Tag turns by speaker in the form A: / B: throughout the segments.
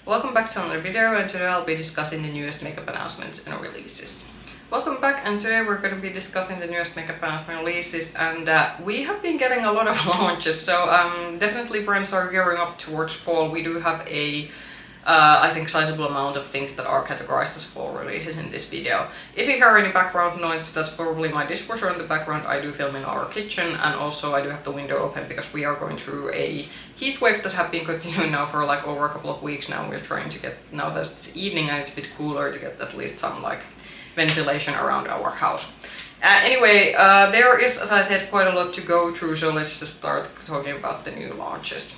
A: Welcome back to another video, and today I'll be discussing the newest makeup announcements and releases. Welcome back, and today we're going to be discussing the newest makeup announcement releases, and we have been getting a lot of launches, so definitely brands are gearing up towards fall. We do have a I think sizable amount of things that are categorized as fall releases in this video. If you hear any background noise, that's probably my dishwasher in the background. I do film in our kitchen, and also I do have the window open because we are going through a heat wave that have been continuing now for like over a couple of weeks now. We're trying to get, now that it's evening and it's a bit cooler, to get at least some like ventilation around our house. Anyway, there is, as I said, quite a lot to go through, so let's just start talking about the new launches.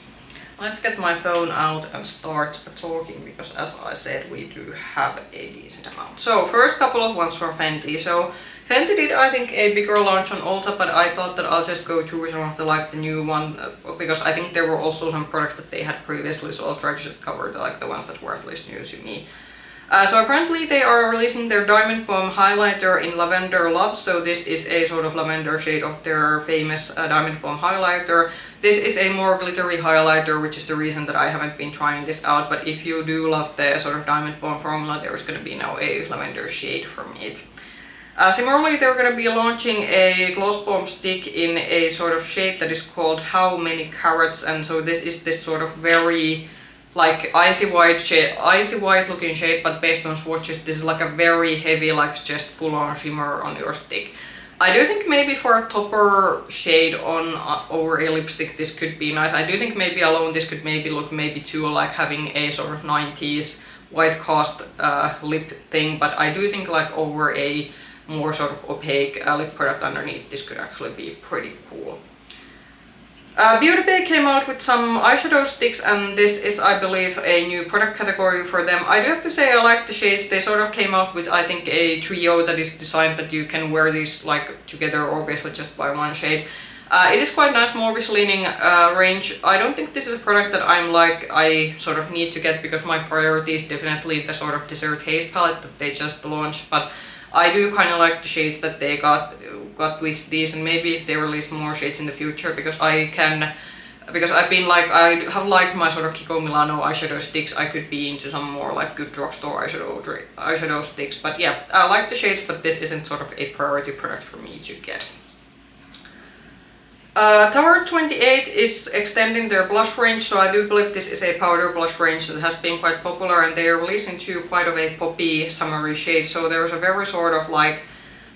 A: Let's get my phone out and start talking, because as I said, we do have a decent amount. So first couple of ones for Fenty. So Fenty did, I think, a bigger launch on Ulta, but I thought that I'll just go through some of the new one, because I think there were also some products that they had previously, so I'll try to just cover the ones that were at least new to me. So apparently they are releasing their Diamond Bomb highlighter in Lavender Love. So this is a sort of lavender shade of their famous Diamond Bomb highlighter. This is a more glittery highlighter, which is the reason that I haven't been trying this out. But if you do love the sort of Diamond Bomb formula, there is going to be now a lavender shade from it. Similarly, they're going to be launching a gloss bomb stick in a sort of shade that is called How Many Carats. And so this is this sort of very like icy white looking shade, but based on swatches, this is like a very heavy, like just full-on shimmer on your stick. I do think maybe for a topper shade on over a lipstick, this could be nice. I do think maybe alone this could maybe look too like having a sort of 90s white cast lip thing, but I do think like over a more sort of opaque lip product underneath, this could actually be pretty cool. Beauty came out with some eyeshadow sticks, and this is, I believe, a new product category for them. I do have to say I like the shades. They sort of came out with, I think, a trio that is designed that you can wear these like together or basically just buy one shade. It is quite nice, more leaning range. I don't think this is a product that I sort of need to get, because my priority is definitely the sort of Desert Haze palette that they just launched, but I do kind of like the shades that they got with these, and maybe if they release more shades in the future, because I've been like, I have liked my sort of Kiko Milano eyeshadow sticks. I could be into some more like good drugstore eyeshadow sticks, but yeah, I like the shades, but this isn't sort of a priority product for me to get. Tower 28 is extending their blush range, so I do believe this is a powder blush range that has been quite popular, and they are releasing quite of a poppy summery shade. So there's a very sort of like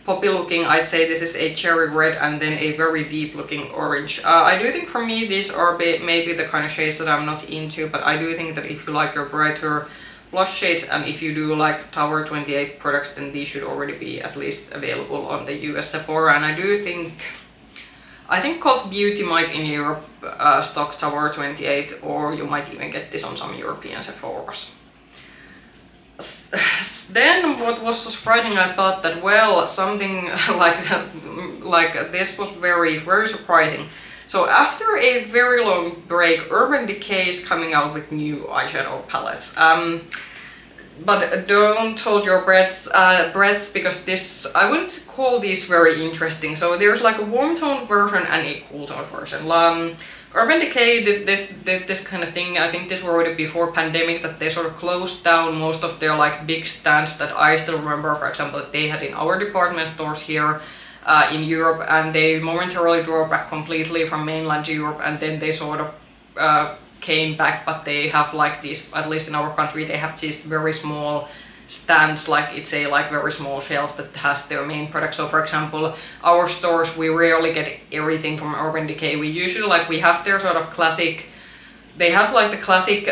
A: poppy looking, I'd say this is a cherry red, and then a very deep looking orange. I do think for me these are maybe the kind of shades that I'm not into, but I do think that if you like your brighter blush shades, and if you do like Tower 28 products, then these should already be at least available on the US Sephora. And I think Cult Beauty might in Europe stock Tower 28, or you might even get this on some European Sephoras. Then what was surprising, I thought that, well, something like this was very, very surprising. So after a very long break, Urban Decay is coming out with new eyeshadow palettes. But don't hold your breaths, because this, I wouldn't call these very interesting. So there's like a warm toned version and a cool toned version. Urban Decay did this kind of thing. I think this were already before pandemic, that they sort of closed down most of their like big stands that I still remember, for example, that they had in our department stores here in Europe, and they momentarily drew back completely from mainland Europe, and then they sort of came back, but they have like these, at least in our country, they have these very small stands, like it's a like very small shelf that has their main product. So for example, our stores, we rarely get everything from Urban Decay. We usually we have their sort of classic, they have like the classic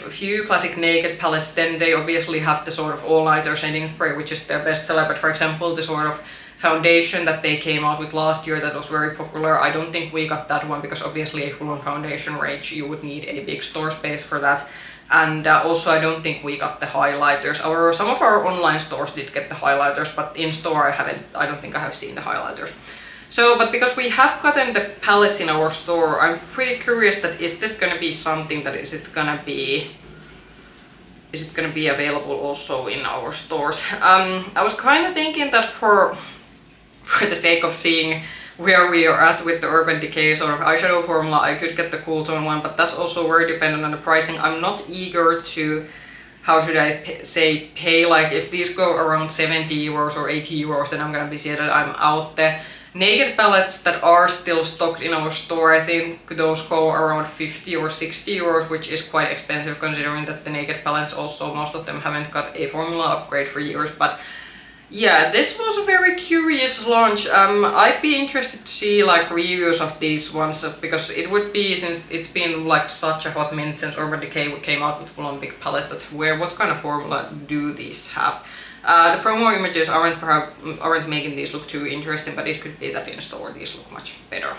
A: few classic naked palettes, then they obviously have the sort of all-nighter setting spray, which is their best seller. But for example, the sort of foundation that they came out with last year that was very popular, I don't think we got that one, because obviously a full-on foundation range, you would need a big store space for that. And also I don't think we got the highlighters. Some of our online stores did get the highlighters, but in store I don't think I have seen the highlighters. So, but because we have gotten the palettes in our store, I'm pretty curious that is this gonna be something that is it gonna be available also in our stores? I was kind of thinking that for for the sake of seeing where we are at with the Urban Decay sort of eyeshadow formula, I could get the cool tone one, but that's also very dependent on the pricing. I'm not eager to, how should I pay, like if these go around 70 euros or 80 euros, then I'm gonna be saying that I'm out. The naked palettes that are still stocked in our store, I think those go around 50 or 60 euros, which is quite expensive considering that the naked palettes also, most of them haven't got a formula upgrade for years. But yeah, this was a very curious launch. I'd be interested to see like reviews of these ones, because it would be, since it's been like such a hot minute since Urban Decay came out with full-on big palettes, that what kind of formula do these have? The promo images aren't making these look too interesting, but it could be that in store these look much better.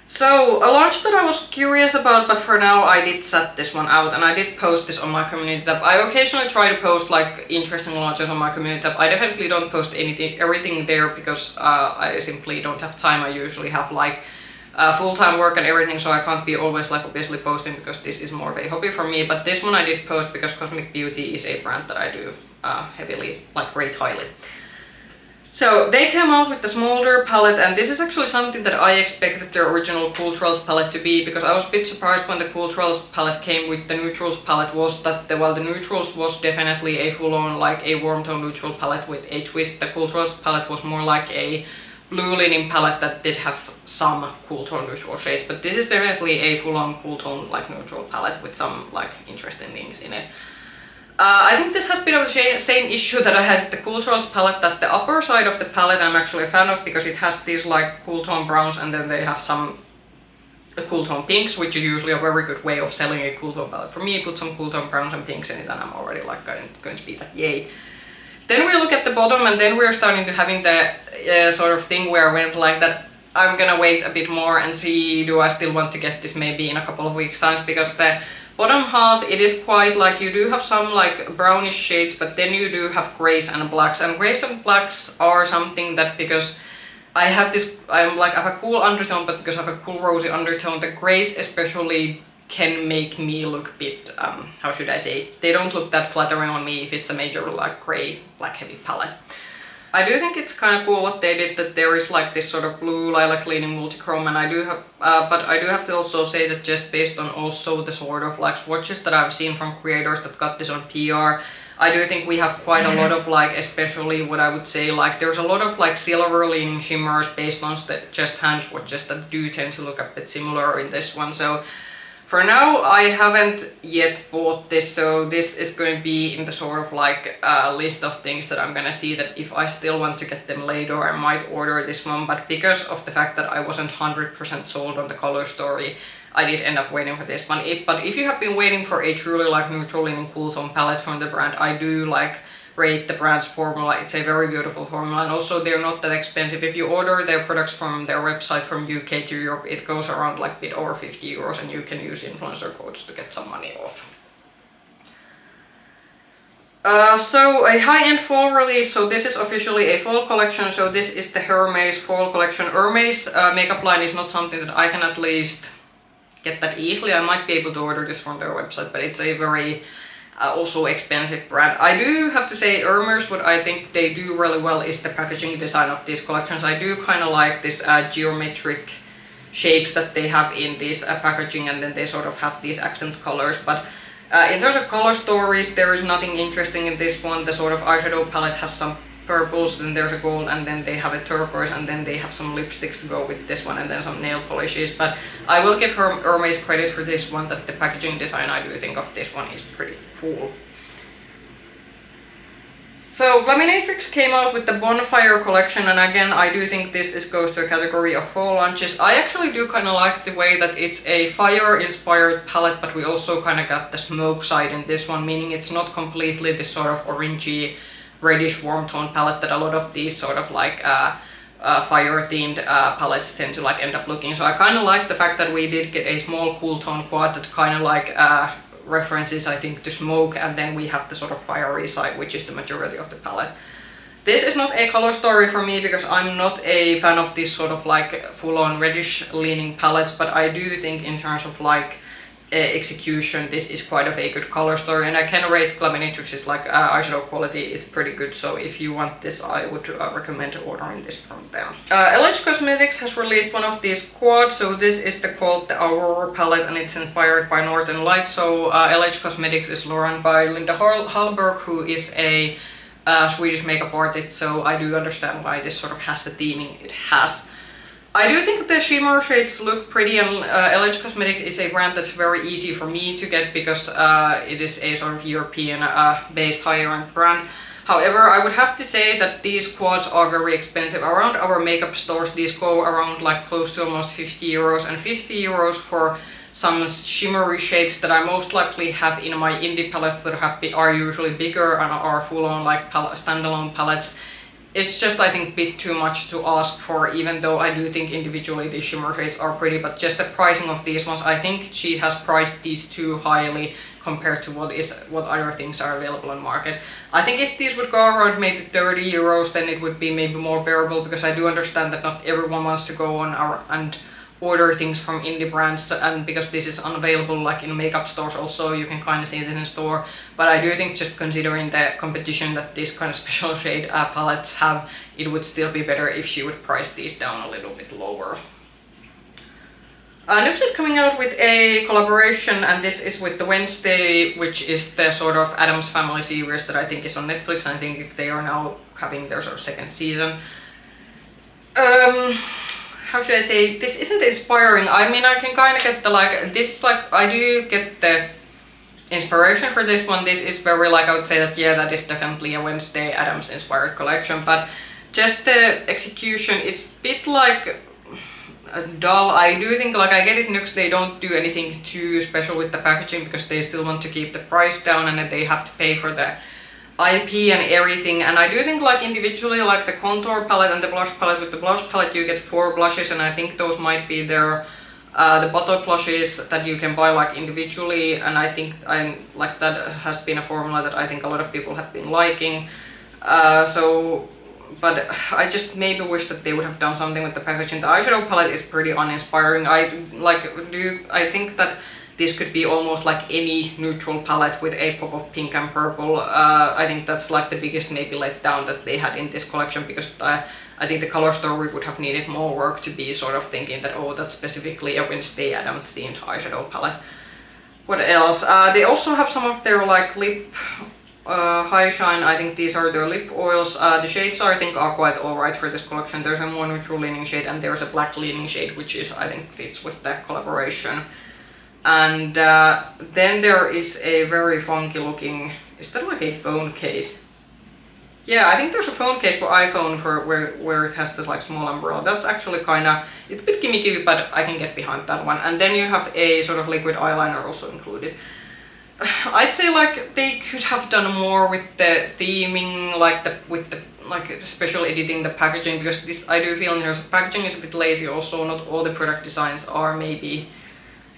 A: So, a launch that I was curious about, but for now I did set this one out, and I did post this on my community tab. I occasionally try to post like interesting launches on my community tab. I definitely don't post everything there because I simply don't have time. I usually have like full-time work and everything, so I can't be always like obviously posting, because this is more of a hobby for me. But this one I did post because Cosmic Beauty is a brand that I do heavily, like rate highly. So they came out with the Smoulder palette, and this is actually something that I expected the original Cool Trolls palette to be, because I was a bit surprised when the Cool Trolls palette came with the neutrals palette, was that the neutrals was definitely a full-on like a warm tone neutral palette with a twist. The Cool Trolls palette was more like a blue linen palette that did have some cool tone neutral shades, but this is definitely a full-on cool tone like neutral palette with some like interesting things in it. I think this has been of the same issue that I had the Cool Trolls palette, that the upper side of the palette I'm actually a fan of, because it has these like cool tone browns, and then they have some cool tone pinks, which is usually a very good way of selling a cool tone palette. For me, put some cool tone browns and pinks in it and I'm already like going to be that yay. Then we look at the bottom, and then we're starting to having the sort of thing where I went like that I'm gonna wait a bit more and see, do I still want to get this maybe in a couple of weeks time, because the bottom half, it is quite like, you do have some like brownish shades, but then you do have grays and blacks, and grays and blacks are something that, because I have this, I have a cool undertone, but because I have a cool rosy undertone, the grays especially can make me look a bit, how should I say, they don't look that flattering on me if it's a major like grey, black heavy palette. I do think it's kind of cool what they did, that there is like this sort of blue lilac leaning multichrome, and I do have, but I do have to also say that just based on also the sort of like swatches that I've seen from creators that got this on PR, I do think we have quite a lot of like, especially what I would say, like there's a lot of like silver leaning shimmers based on the just hand swatches that do tend to look a bit similar in this one. So for now, I haven't yet bought this, so this is going to be in the sort of like list of things that I'm gonna see that if I still want to get them later, I might order this one. But because of the fact that I wasn't 100% sold on the color story, I did end up waiting for this one. But if you have been waiting for a truly like neutral leaning cool tone palette from the brand, I do like rate the brand's formula. It's a very beautiful formula, and also they're not that expensive. If you order their products from their website from UK to Europe, it goes around like a bit over 50 euros, and you can use influencer codes to get some money off. So a high-end fall release, so this is officially a fall collection, so this is the Hermes Fall collection. Hermes makeup line is not something that I can at least get that easily. I might be able to order this from their website, but it's a very also expensive brand. I do have to say Hermes, what I think they do really well is the packaging design of these collections. I do kind of like this geometric shapes that they have in this packaging, and then they sort of have these accent colors. But in terms of color stories, there is nothing interesting in this one. The sort of eyeshadow palette has some purples, then there's a gold, and then they have a turquoise, and then they have some lipsticks to go with this one, and then some nail polishes. But I will give Hermes credit for this one, that the packaging design, I do think of this one is pretty cool. So Glaminatrix came out with the Bonfire collection, and again I do think this goes to a category of fall launches. I actually do kind of like the way that it's a fire inspired palette, but we also kind of got the smoke side in this one, meaning it's not completely this sort of orangey reddish warm tone palette that a lot of these sort of like fire themed palettes tend to like end up looking. So I kind of like the fact that we did get a small cool tone quad that kind of like references, I think, to smoke, and then we have the sort of fiery side, which is the majority of the palette. This is not a color story for me because I'm not a fan of these sort of like full-on reddish leaning palettes, but I do think in terms of like execution, this is quite of a good color story, and I can rate Glaminatrix's like eyeshadow quality is pretty good, so if you want this I would recommend ordering this from them. LH Cosmetics has released one of these quads, so this is called the Aurora palette, and it's inspired by Northern Lights. So LH Cosmetics is run by Linda Hallberg, who is a Swedish makeup artist, so I do understand why this sort of has the theming it has. I do think the shimmer shades look pretty, and LH Cosmetics is a brand that's very easy for me to get because it is a sort of European based higher-end brand. However, I would have to say that these quads are very expensive. Around our makeup stores these go around like close to almost 50 euros, and 50 euros for some shimmery shades that I most likely have in my indie palettes that are usually bigger and are full-on like standalone palettes. It's just, I think, a bit too much to ask for, even though I do think individually these shimmer shades are pretty, but just the pricing of these ones, I think she has priced these too highly compared to what other things are available on market. I think if these would go around maybe 30 euros, then it would be maybe more bearable, because I do understand that not everyone wants to go on and order things from indie brands, and because this is unavailable like in makeup stores also, you can kind of see it in the store. But I do think, just considering the competition that these kind of special shade palettes have, it would still be better if she would price these down a little bit lower. NYX is coming out with a collaboration, and this is with the Wednesday, which is the sort of Addams Family series that I think is on Netflix, and I think if they are now having their sort of second season. How should I say, this isn't inspiring. I mean, I can kind of get the like, this is like, I do get the inspiration for this one. This is very like, I would say that yeah, that is definitely a Wednesday Addams inspired collection, but just the execution, it's a bit like dull. I do think, like, I get it, NYX, they don't do anything too special with the packaging because they still want to keep the price down, and then they have to pay for the IP and everything. And I do think, like, individually, like the contour palette and the blush palette, with the blush palette you get 4 blushes, and I think those might be their the bottle blushes that you can buy like individually, and I think like that has been a formula that I think a lot of people have been liking. But I just maybe wish that they would have done something with the packaging. The eyeshadow palette is pretty uninspiring. I think that this could be almost like any neutral palette with a pop of pink and purple. I think that's like the biggest maybe letdown that they had in this collection, because I think the color story would have needed more work to be sort of thinking that, oh, that's specifically a Wednesday Addams themed eyeshadow palette. What else? They also have some of their like lip high shine. I think these are their lip oils. The shades I think are quite alright for this collection. There's a more neutral leaning shade and there's a black leaning shade, which is, I think, fits with that collaboration. And then there is a very funky looking, is that like a phone case? Yeah, I think there's a phone case for iPhone for where it has this like small umbrella. That's actually kinda, it's a bit gimmicky, but I can get behind that one. And then you have a sort of liquid eyeliner also included. I'd say like they could have done more with the theming, like with the special editing, the packaging, because this, I do feel in terms of packaging, is a bit lazy also. Not all the product designs are maybe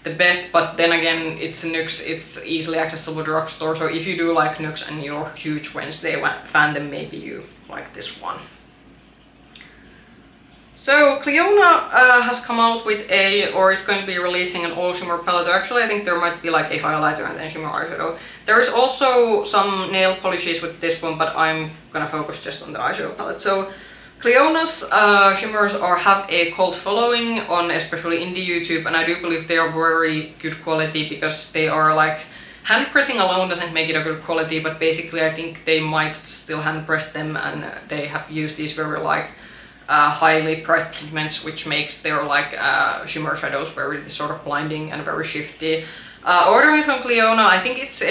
A: the best, but then again, it's NYX, it's easily accessible drugstore, so if you do like NYX and you're a huge Wednesday fan, then maybe you like this one. So Clionadh has come out with or is going to be releasing an all shimmer palette. Actually, I think there might be like a highlighter and then shimmer eyeshadow. There is also some nail polishes with this one, but I'm gonna focus just on the eyeshadow palette. So Clionadh's shimmers have a cult following on especially indie YouTube, and I do believe they are very good quality, because they are like, hand pressing alone doesn't make it a good quality, but basically I think they might still hand press them, and they have used these very like highly pressed pigments, which makes their like shimmer shadows very sort of blinding and very shifty. Ordering from Clionadh, I think it's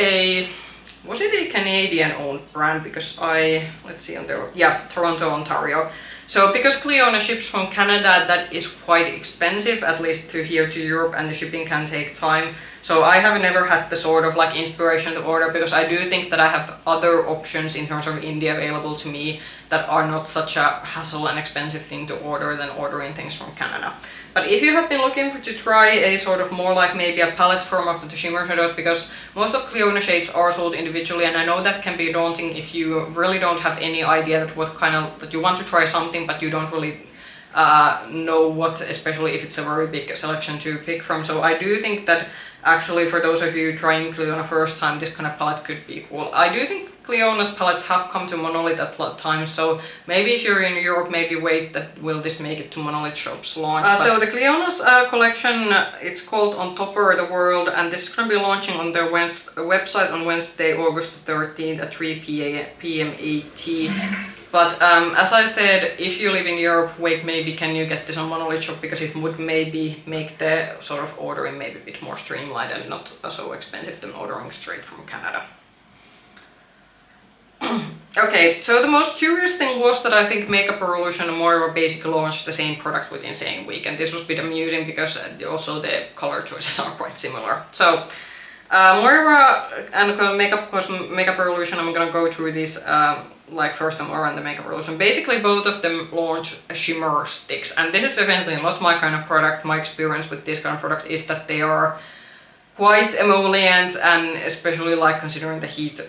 A: was it a Canadian owned brand? Because let's see on there, yeah, Toronto, Ontario. So because Clionadh ships from Canada, that is quite expensive, at least to here to Europe, and the shipping can take time. So I have never had the sort of like inspiration to order, because I do think that I have other options in terms of indie available to me that are not such a hassle and expensive thing to order than ordering things from Canada. But if you have been looking to try a sort of more like maybe a palette form of the shimmer shadows, because most of Clionadh shades are sold individually, and I know that can be daunting if you really don't have any idea that you want to try something, but you don't really know what, especially if it's a very big selection to pick from. So I do think that actually for those of you trying Clionadh first time, this kind of palette could be cool. I do think Clionadh's palettes have come to Monolith at times, so maybe if you're in Europe, maybe wait that will this make it to Monolith Shop's launch. So the Clionadh's collection, it's called On Topper the World, and this is going to be launching on their website on Wednesday, August 13th at 3 p.m. ET. But as I said, if you live in Europe, wait, maybe can you get this on Monolith Shop, because it would maybe make the sort of ordering maybe a bit more streamlined and not so expensive than ordering straight from Canada. Okay, so the most curious thing was that I think Makeup Revolution and Moira basically launched the same product within the same week, and this was a bit amusing because also the color choices are quite similar. So Moira and Makeup Revolution, I'm gonna go through this like first the Moira and the Makeup Revolution. Basically both of them launch shimmer sticks, and this is definitely not my kind of product. My experience with this kind of products is that they are quite emollient, and especially like considering the heat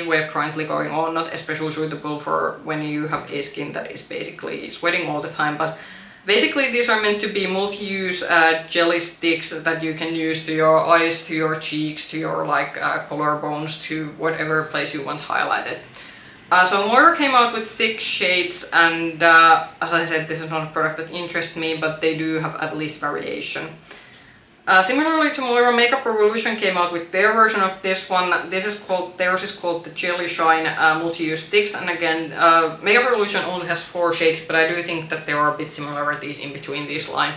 A: wave currently going on, not especially suitable for when you have a skin that is basically sweating all the time. But basically these are meant to be multi-use jelly sticks that you can use to your eyes, to your cheeks, to your like collarbones, to whatever place you want highlighted. So Moira came out with 6 shades, and as I said, this is not a product that interests me, but they do have at least variation. Similarly to Moira, Makeup Revolution came out with their version of this one. Theirs is called the Jelly Shine Multi-Use Sticks, and again, Makeup Revolution only has 4 shades, but I do think that there are a bit similarities in between this line.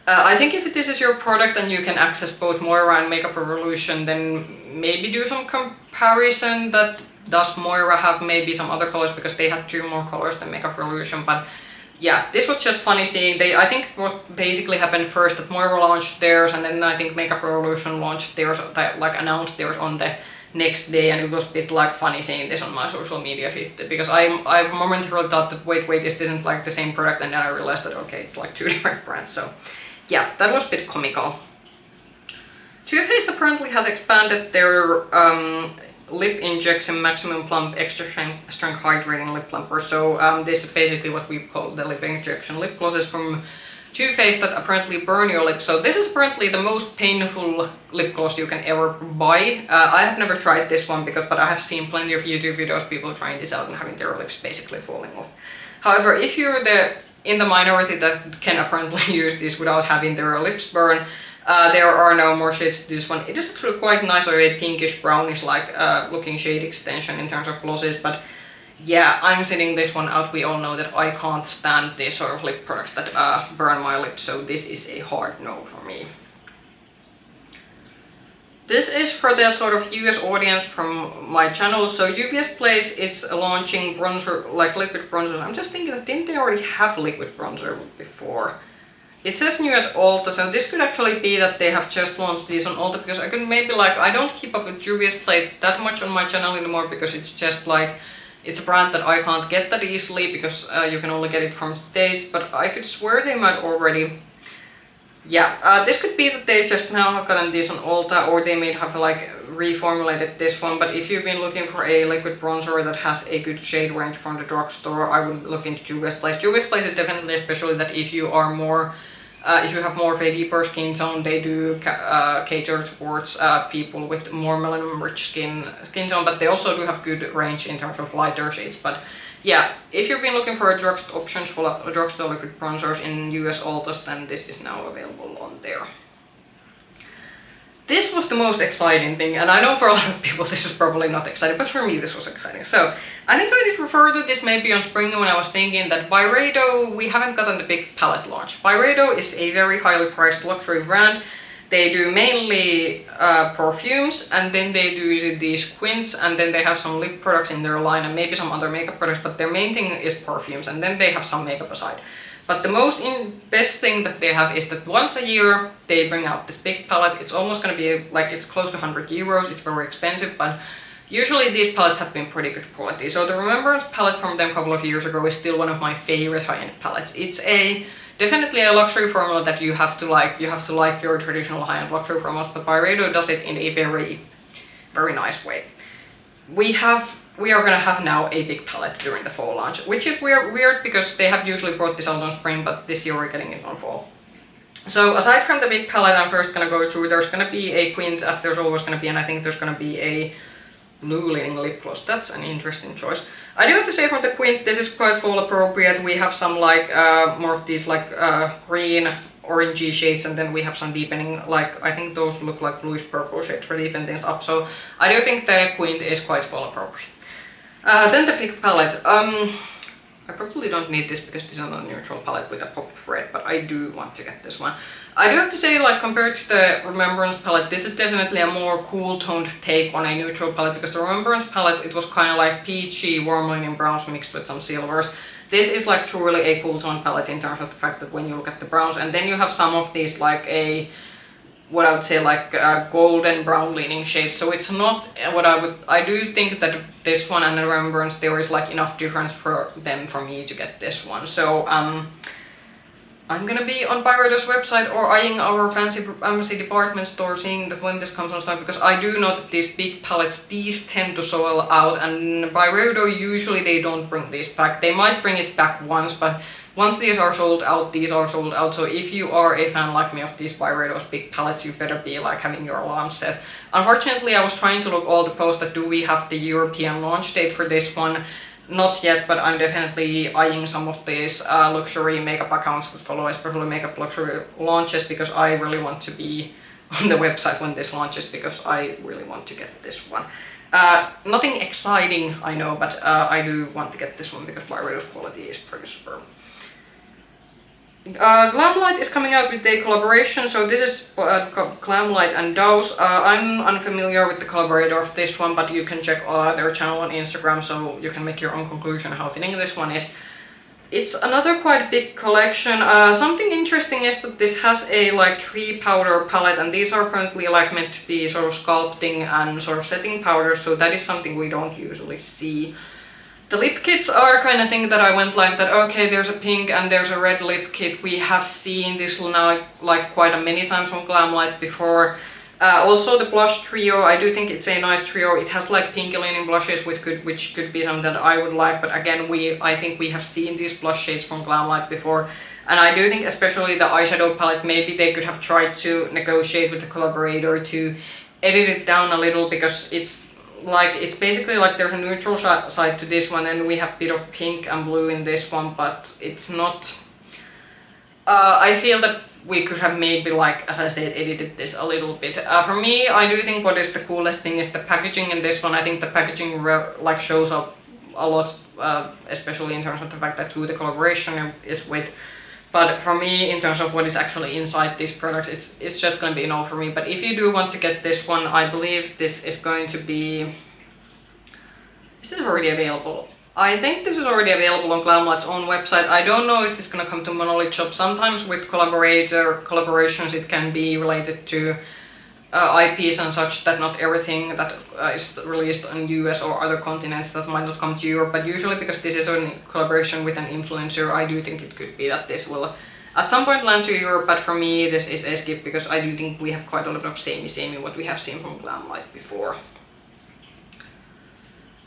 A: I think if this is your product and you can access both Moira and Makeup Revolution, then maybe do some comparison. That does Moira have maybe some other colors, because they had 2 more colors than Makeup Revolution, but yeah, this was just funny seeing. I think what basically happened first, that Moira launched theirs, and then I think Makeup Revolution launched theirs, like announced theirs on the next day, and it was a bit like funny seeing this on my social media feed, because I've momentarily thought that wait, this isn't like the same product, and then I realized that okay, it's like 2 different brands. So yeah, that was a bit comical. Too Faced apparently has expanded their lip injection maximum plump extra strength hydrating lip plumper. So this is basically what we call the lip injection lip glosses from Too Faced that apparently burn your lips. So this is apparently the most painful lip gloss you can ever buy. I have never tried this one, but I have seen plenty of YouTube videos people trying this out and having their lips basically falling off. However, if you're in the minority that can apparently use this without having their lips burn, there are no more shades to this one. It is actually quite nice, a pinkish brownish like looking shade extension in terms of glosses, but yeah, I'm sitting this one out. We all know that I can't stand these sort of lip products that burn my lips, so this is a hard no for me. This is for the sort of US audience from my channel. So Juvia's Place is launching bronzer, like liquid bronzers. I'm just thinking that didn't they already have liquid bronzer before? It says new at Ulta, so this could actually be that they have just launched these on Ulta, because I could maybe like, I don't keep up with Juvia's Place that much on my channel anymore, because it's just like, it's a brand that I can't get that easily, because you can only get it from States, but I could swear they might already. Yeah, this could be that they just now have gotten these on Ulta, or they may have like reformulated this one, but if you've been looking for a liquid bronzer that has a good shade range from the drugstore, I would look into Juvia's Place. Juvia's Place is definitely, especially that if you are more if you have more of a deeper skin tone, they do cater towards people with more melanin-rich skin tone, but they also do have good range in terms of lighter shades. But yeah, if you've been looking for options for drugstore liquid bronzers in US Ultas, then this is now available on there. This was the most exciting thing, and I know for a lot of people this is probably not exciting, but for me this was exciting. So I think I did refer to this maybe on spring when I was thinking that Byredo, we haven't gotten the big palette launch. Byredo is a very highly priced luxury brand. They do mainly perfumes, and then they do these quints, and then they have some lip products in their line and maybe some other makeup products, but their main thing is perfumes, and then they have some makeup aside. But the best thing that they have is that once a year they bring out this big palette. It's almost gonna be like, it's close to 100 euros, it's very expensive, but usually these palettes have been pretty good quality. So the Remembrance palette from them a couple of years ago is still one of my favorite high-end palettes. It's definitely a luxury formula that you have to like your traditional high-end luxury formulas, but Byredo does it in a very, very nice way. we are gonna have now a big palette during the fall launch, which is weird because they have usually brought this out on spring, but this year we're getting it on fall. So aside from the big palette I'm first gonna go through, there's gonna be a Quint, as there's always gonna be, and I think there's gonna be a blue leaning lip gloss. That's an interesting choice. I do have to say from the Quint, this is quite fall appropriate. We have some like more of these like green orangey shades, and then we have some deepening, like I think those look like bluish purple shades for deepen things up. So I do think the Quint is quite fall appropriate. Then the big palette. I probably don't need this because this is not a neutral palette with a pop of red, but I do want to get this one. I do have to say, like, compared to the Remembrance palette, this is definitely a more cool toned take on a neutral palette, because the Remembrance palette, it was kind of like peachy, warm leaning browns mixed with some silvers. This is like truly a cool toned palette in terms of the fact that when you look at the browns, and then you have some of these like what I would say like golden brown leaning shades. So it's not what I do think that this one and the Remembrance, there is like enough difference for them for me to get this one. So I'm gonna be on Byredo's website or eyeing our fancy department store, seeing that when this comes on stock, because I do know that these big palettes, these tend to sell out, and Byredo usually they don't bring these back. They might bring it back once, but once these are sold out, these are sold out. So if you are a fan like me of these Byredo's big palettes, you better be like having your alarm set. Unfortunately, I was trying to look all the posts that do we have the European launch date for this one. Not yet, but I'm definitely eyeing some of these luxury makeup accounts that follow especially makeup luxury launches, because I really want to be on the website when this launches, because I really want to get this one. Nothing exciting, I know, but I do want to get this one because Byredo's quality is pretty superb. Glamlite is coming out with a collaboration, so this is Glamlite and Daus. I'm unfamiliar with the collaborator of this one, but you can check their channel on Instagram, so you can make your own conclusion how fitting this one is. It's another quite big collection. Something interesting is that this has a like 3 powder palette, and these are apparently like meant to be sort of sculpting and sort of setting powders, so that is something we don't usually see. The lip kits are kind of thing that I went like that, okay, there's a pink and there's a red lip kit. We have seen this now like quite a many times from Glamlite before. Also the blush trio, I do think it's a nice trio. It has like pinky leaning blushes which could be something that I would like, but again, I think we have seen these blush shades from Glamlite before. And I do think especially the eyeshadow palette, maybe they could have tried to negotiate with the collaborator to edit it down a little, because it's basically like there's a neutral side to this one, and we have a bit of pink and blue in this one, but it's not... I feel that we could have maybe, like, as I said, edited this a little bit. For me, I do think what is the coolest thing is the packaging in this one. I think the packaging like shows up a lot, especially in terms of the fact that who the collaboration is with. But for me, in terms of what is actually inside these products, it's just going to be a no for me. But if you do want to get this one, I believe this is going to be... This is already available. I think this is already available on Glamlite's own website. I don't know if this is going to come to Monolith Shop. Sometimes with collaborations it can be related to IPs and such, that not everything that is released in US or other continents that might not come to Europe, but usually because this is a collaboration with an influencer, I do think it could be that this will at some point land to Europe, but for me this is a skip, because I do think we have quite a lot of samey what we have seen from Glamlite before.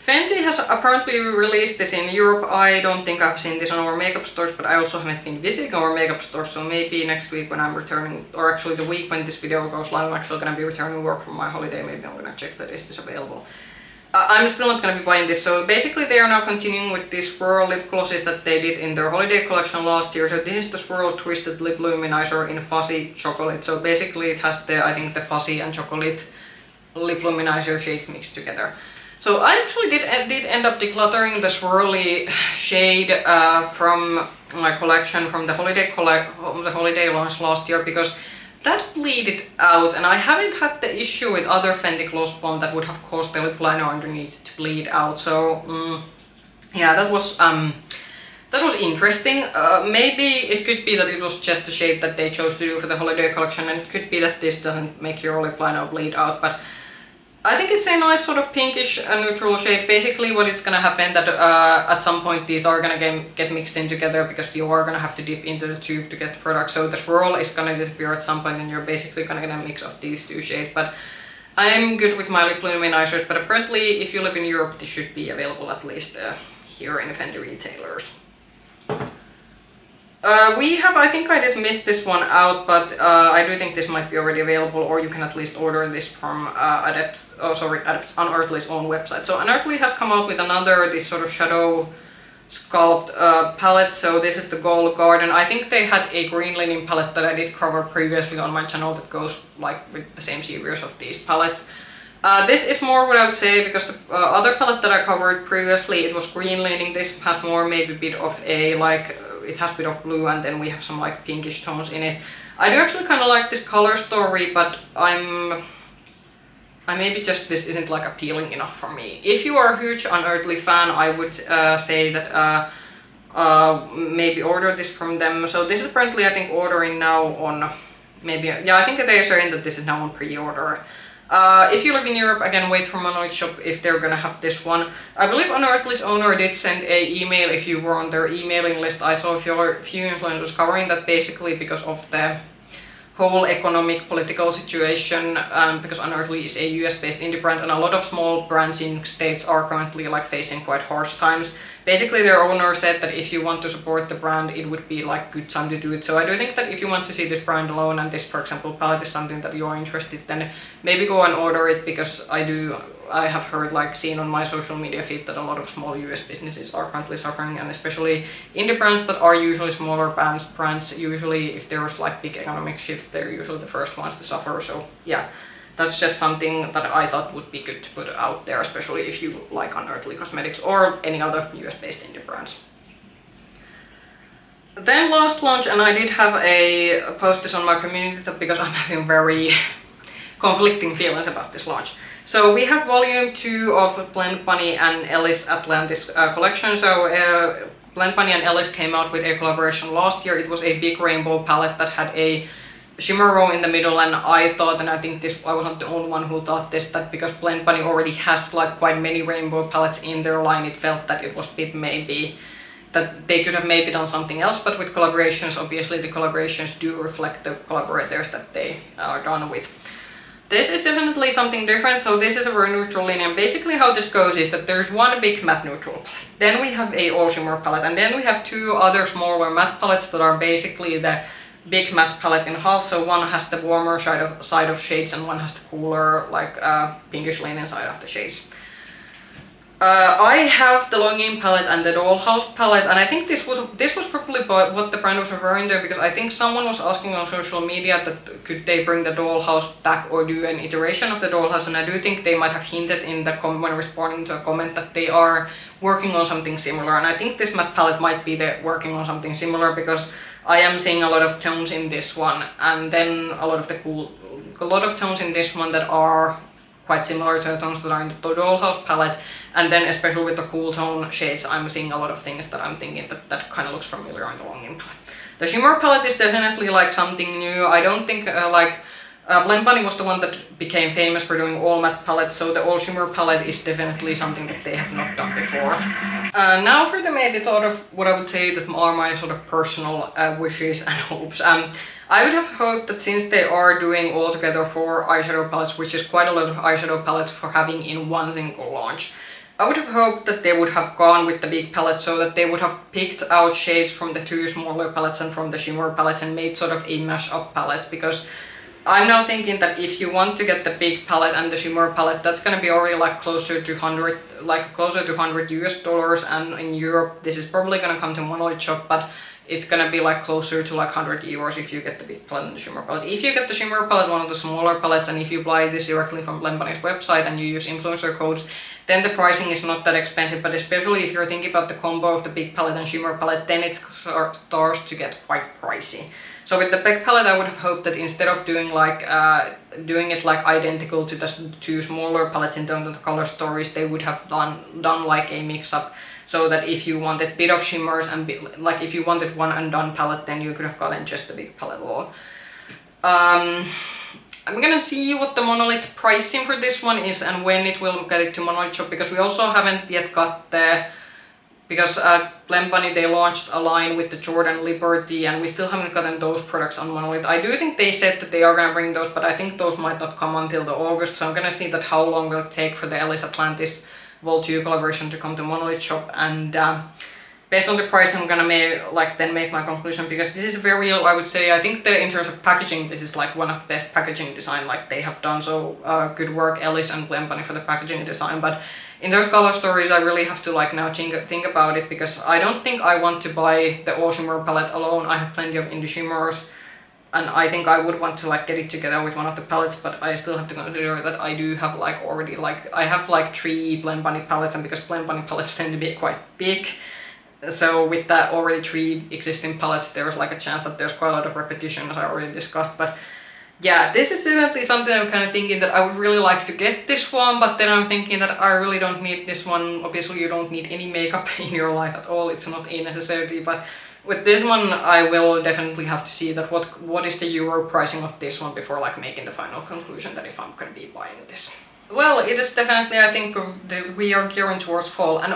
A: Fenty has apparently released this in Europe. I don't think I've seen this on our makeup stores, but I also haven't been visiting our makeup stores, so maybe next week when I'm returning, or actually the week when this video goes live, I'm actually going to be returning work from my holiday. Maybe I'm going to check that is this available. I'm still not going to be buying this, so basically they are now continuing with these Swirl lip glosses that they did in their holiday collection last year. So this is the Swirl Twisted Lip Luminizer in Fuzzy Chocolit. So basically it has I think the Fuzzy and Chocolit lip luminizer shades mixed together. So I actually did end up decluttering the swirly shade from my collection from the holiday launch last year, because that bleeded out, and I haven't had the issue with other Fenty gloss bomb that would have caused the lip liner underneath to bleed out. So yeah, that was interesting. Maybe it could be that it was just the shade that they chose to do for the holiday collection, and it could be that this doesn't make your lip liner bleed out, but I think it's a nice sort of pinkish neutral shade. Basically what it's gonna happen that at some point these are gonna get mixed in together, because you are gonna have to dip into the tube to get the product. So the swirl is gonna disappear at some point, and you're basically gonna get a mix of these two shades. But I'm good with my lip luminizers, but apparently if you live in Europe, this should be available at least here in the Fenty retailers. I think I did miss this one out, but I do think this might be already available, or you can at least order this from Adept's Unearthly's own website. So Unearthly has come out with another, this sort of shadow sculpt palette. So this is the Ghoul Garden. I think they had a green linen palette that I did cover previously on my channel that goes like with the same series of these palettes. This is more what I would say, because the other palette that I covered previously, it was green leaning. This has more maybe a bit of a like, it has a bit of blue, and then we have some like pinkish tones in it. I do actually kind of like this color story, but I maybe just this isn't like appealing enough for me. If you are a huge Unearthly fan, I would say that maybe order this from them. So this is apparently, I think, ordering now on maybe, yeah, I think they are saying that this is now on pre-order. If you live in Europe, again, wait for Monolith Shop if they're gonna have this one. I believe Unearthly's owner did send a email if you were on their emailing list. I saw a few influencers covering that, basically because of the whole economic political situation, because Unearthly is a US-based indie brand, and a lot of small brands in states are currently like facing quite harsh times. Basically, their owner said that if you want to support the brand, it would be like good time to do it. So I do think that if you want to see this brand alone, and this, for example, palette is something that you are interested, then maybe go and order it, because I have heard, like, seen on my social media feed that a lot of small US businesses are currently suffering, and especially indie brands that are usually smaller brands, usually if there's like big economic shift, they're usually the first ones to suffer. So yeah, that's just something that I thought would be good to put out there, especially if you like Unearthly Cosmetics or any other US-based indie brands. Then last launch, and I did have a post this on my community tab because I'm having very conflicting feelings about this launch. So we have volume 2 of Blend Bunny and Ellis Atlantis collection. So Blend Bunny and Ellis came out with a collaboration last year. It was a big rainbow palette that had a shimmer row in the middle, and I thought, and I think I wasn't the only one who thought this, that because Blend Bunny already has like quite many rainbow palettes in their line, it felt that it was a bit maybe that they could have maybe done something else. But with collaborations, obviously the collaborations do reflect the collaborators that they are done with. This is definitely something different. So this is a very neutral linear. Basically how this goes is that there's one big matte neutral palette, then we have a all shimmer palette, and then we have two other smaller matte palettes that are basically the big matte palette in half. So one has the warmer side of shades, and one has the cooler, like pinkish linen side of the shades. I have the Longing palette and the Dollhouse palette, and I think this was probably what the brand was referring to, because I think someone was asking on social media that could they bring the Dollhouse back or do an iteration of the Dollhouse, and I do think they might have hinted in the when responding to a comment that they are working on something similar, and I think this matte palette might be working on something similar, because I am seeing a lot of tones in this one, and then a lot of tones in this one that are quite similar to the tones that are in the Dollhouse palette, and then especially with the cool tone shades, I'm seeing a lot of things that I'm thinking that kind of looks familiar on the Longing palette. The shimmer palette is definitely like something new. I don't think Blend Bunny was the one that became famous for doing all matte palettes, so the all shimmer palette is definitely something that they have not done before. Now for the maybe sort of what I would say that are my sort of personal wishes and hopes. I would have hoped that since they are doing altogether 4 eyeshadow palettes, which is quite a lot of eyeshadow palettes for having in one single launch, I would have hoped that they would have gone with the big palette, so that they would have picked out shades from the 2 smaller palettes and from the shimmer palettes and made sort of a mash-up palette, because I'm now thinking that if you want to get the big palette and the shimmer palette, that's gonna be already like closer to $100 US, and in Europe this is probably gonna come to Monolith Shop, but it's gonna be like closer to like €100 if you get the big palette and the shimmer palette. If you get the shimmer palette, one of the smaller palettes, and if you buy this directly from Blend Bunny's website and you use influencer codes, then the pricing is not that expensive, but especially if you're thinking about the combo of the big palette and shimmer palette, then it starts to get quite pricey. So with the big palette, I would have hoped that instead of doing it like identical to the 2 smaller palettes in terms of the color stories, they would have done like a mix-up, so that if you wanted a bit of shimmers and like if you wanted one and done palette, then you could have gotten just the big palette alone. I'm gonna see what the Monolith pricing for this one is and when it will get it to Monolith Shop, because we also haven't yet got the because Blend Bunny, they launched a line with the Jordan Liberty, and we still haven't gotten those products on Monolith. I do think they said that they are gonna bring those, but I think those might not come until the August, so I'm gonna see that how long will it take for the Ellis Atlantis Vol 2 collaboration to come to Monolith shop, and based on the price I'm gonna then make my conclusion, because this is very, I would say, I think that in terms of packaging, this is like one of the best packaging design like they have done, so good work Ellis and Blend Bunny for the packaging design. But in those color stories, I really have to like now think about it, because I don't think I want to buy the All Shimmer palette alone. I have plenty of indie shimmers, and I think I would want to like get it together with one of the palettes, but I still have to consider that I do have like already like, I have like 3 Blend Bunny palettes, and because Blend Bunny palettes tend to be quite big, so with that already 3 existing palettes, there's like a chance that there's quite a lot of repetition, as I already discussed. But yeah, this is definitely something I'm kind of thinking that I would really like to get this one, but then I'm thinking that I really don't need this one. Obviously you don't need any makeup in your life at all, it's not a necessity, but with this one I will definitely have to see that what is the euro pricing of this one before like making the final conclusion that if I'm gonna be buying this. Well, it is definitely, I think, we are gearing towards fall. And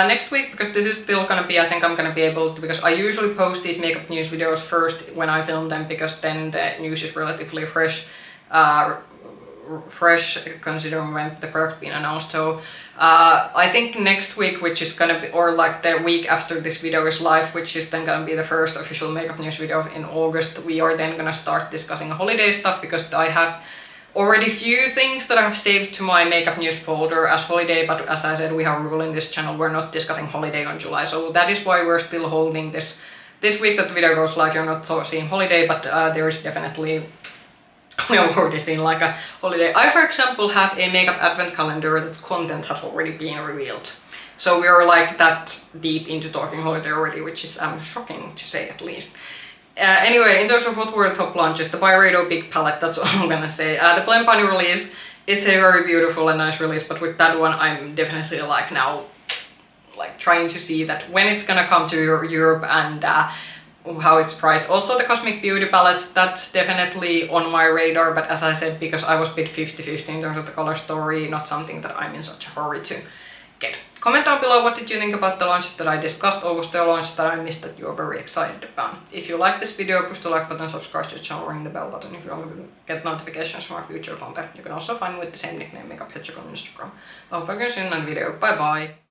A: next week, because this is still gonna be, I think I'm gonna be able to, because I usually post these makeup news videos first when I film them, because then the news is relatively fresh, considering when the product being announced. So I think next week, which is gonna be, or like the week after this video is live, which is then gonna be the first official makeup news video in August, we are then gonna start discussing holiday stuff, because I have already few things that I have saved to my makeup news folder as holiday, but as I said, we have a rule in this channel, we're not discussing holiday on July, so that is why we're still holding this week that the video goes live. You're not seeing holiday, but there is definitely, we have already seen like a holiday. I, for example, have a makeup advent calendar that's content has already been revealed. So we are like that deep into talking holiday already, which is shocking to say at least. Anyway, in terms of what were the top launches, the Byredo big palette, that's all I'm gonna say. The Blend Bunny release, it's a very beautiful and nice release, but with that one I'm definitely like now like trying to see that when it's gonna come to Europe and how it's priced. Also the Cosmic Beauty palettes, that's definitely on my radar, but as I said, because I was a bit 50-50 in terms of the color story, not something that I'm in such a hurry to get. Comment down below what did you think about the launches that I discussed, or was there a launch that I missed that you are very excited about. If you like this video, push the like button, subscribe to the channel, ring the bell button if you want to get notifications from our future content. You can also find me with the same nickname, Makeup Hedgehog on Instagram. I hope I can see you in another video. Bye bye!